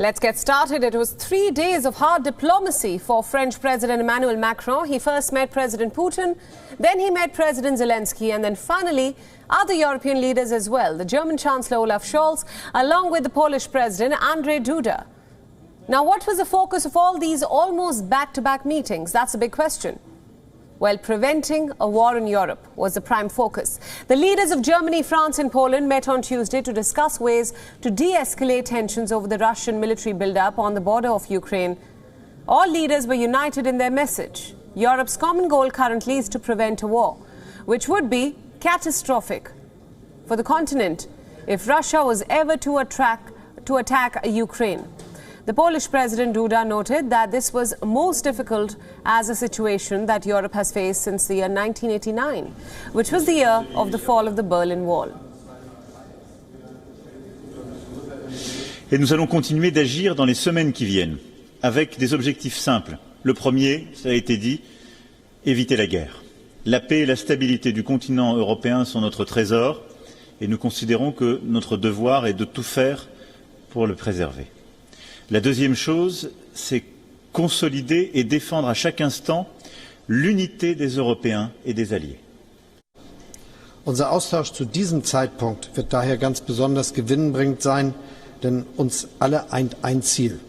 Let's get started. It was 3 days of hard diplomacy for French President Emmanuel Macron. He first met President Putin, then he met President Zelensky, and then finally other European leaders as well. The German Chancellor Olaf Scholz, along with the Polish President Andrzej Duda. Now, what was the focus of all these almost back-to-back meetings? That's a big question. Well, preventing a war in Europe was the prime focus. The leaders of Germany, France and Poland met on Tuesday to discuss ways to de-escalate tensions over the Russian military build-up on the border of Ukraine. All leaders were united in their message. Europe's common goal currently is to prevent a war, which would be catastrophic for the continent if Russia was ever to attack Ukraine. The Polish President Duda noted that this was most difficult as a situation that Europe has faced since the year 1989, which was the year of the fall of the Berlin Wall. Et nous allons continuer d'agir dans les semaines qui viennent, avec des objectifs simples. Le premier, ça a été dit, éviter la guerre. La paix et la stabilité du continent européen sont notre trésor, et nous considérons que notre devoir est de tout faire pour le préserver. La deuxième chose, c'est consolider et défendre à chaque instant l'unité des Européens et des Alliés. Unser Austausch zu diesem Zeitpunkt wird daher ganz besonders gewinnbringend sein, denn uns alle eint ein Ziel,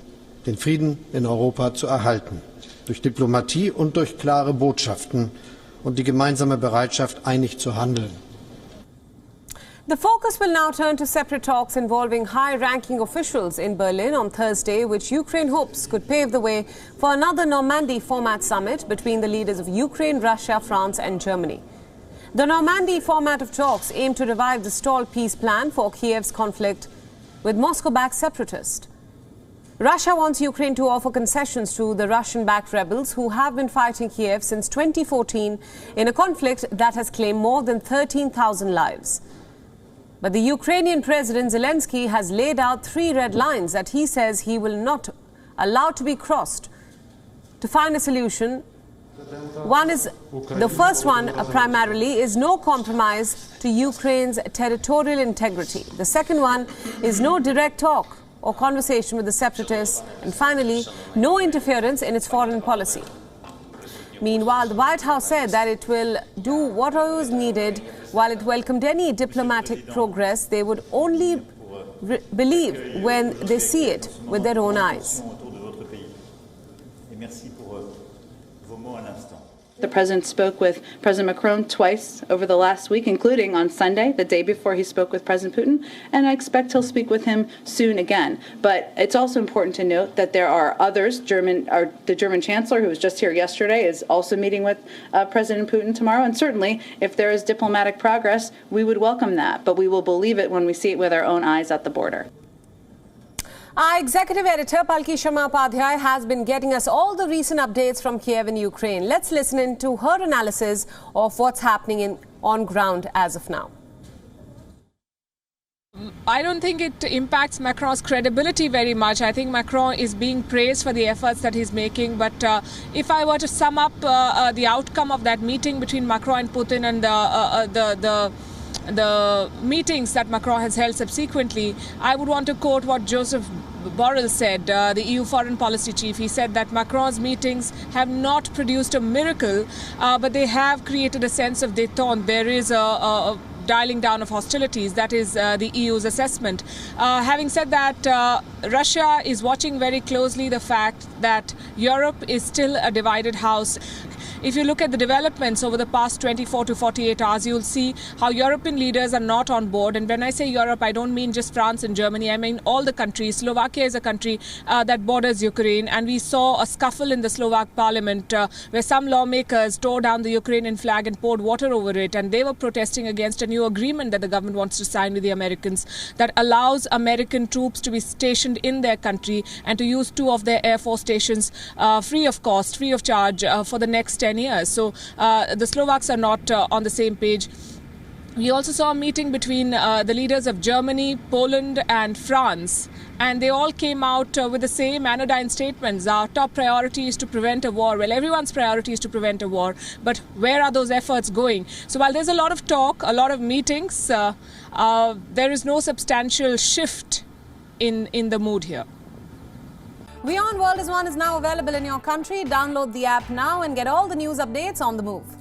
den Frieden in Europa zu erhalten, durch Diplomatie und durch klare Botschaften und die gemeinsame Bereitschaft, einig zu handeln. The focus will now turn to separate talks involving high-ranking officials in Berlin on Thursday, which Ukraine hopes could pave the way for another Normandy format summit between the leaders of Ukraine, Russia, France and Germany. The Normandy format of talks aim to revive the stalled peace plan for Kiev's conflict with Moscow-backed separatists. Russia wants Ukraine to offer concessions to the Russian-backed rebels who have been fighting Kiev since 2014 in a conflict that has claimed more than 13,000 lives. But the Ukrainian President Zelensky has laid out 3 red lines that he says he will not allow to be crossed to find a solution. The first one primarily is no compromise to Ukraine's territorial integrity. The second one is no direct talk or conversation with the separatists. And finally, no interference in its foreign policy. Meanwhile, the White House said that it will do whatever was needed. While it welcomed any diplomatic progress, they would only believe when they see it with their own eyes. The president spoke with President Macron twice over the last week, including on Sunday, the day before he spoke with President Putin, and I expect he'll speak with him soon again. But it's also important to note that there are others. The German Chancellor, who was just here yesterday, is also meeting with President Putin tomorrow, and certainly if there is diplomatic progress, we would welcome that, but we will believe it when we see it with our own eyes at the border. Our executive editor, Palki Sharma Upadhyay, has been getting us all the recent updates from Kiev and Ukraine. Let's listen in to her analysis of what's happening on ground as of now. I don't think it impacts Macron's credibility very much. I think Macron is being praised for the efforts that he's making. But if I were to sum up the outcome of that meeting between Macron and Putin and the meetings that Macron has held subsequently, I would want to quote what Joseph Borrell said, the EU foreign policy chief. He said that Macron's meetings have not produced a miracle, but they have created a sense of détente. There is a dialing down of hostilities. That is the EU's assessment. Having said that, Russia is watching very closely the fact that Europe is still a divided house. If you look at the developments over the past 24 to 48 hours, you'll see how European leaders are not on board. And when I say Europe, I don't mean just France and Germany. I mean all the countries. Slovakia is a country that borders Ukraine. And we saw a scuffle in the Slovak parliament where some lawmakers tore down the Ukrainian flag and poured water over it. And they were protesting against a new agreement that the government wants to sign with the Americans that allows American troops to be stationed in their country and to use 2 of their Air Force stations free of cost, free of charge for the next 10 years. So the Slovaks are not on the same page. We also saw a meeting between the leaders of Germany, Poland and France, and they all came out with the same anodyne statements. Our top priority is to prevent a war. Well, everyone's priority is to prevent a war, but where are those efforts going? So while there's a lot of talk, a lot of meetings, there is no substantial shift in the mood here. WION World is now available in your country. Download the app now and get all the news updates on the move.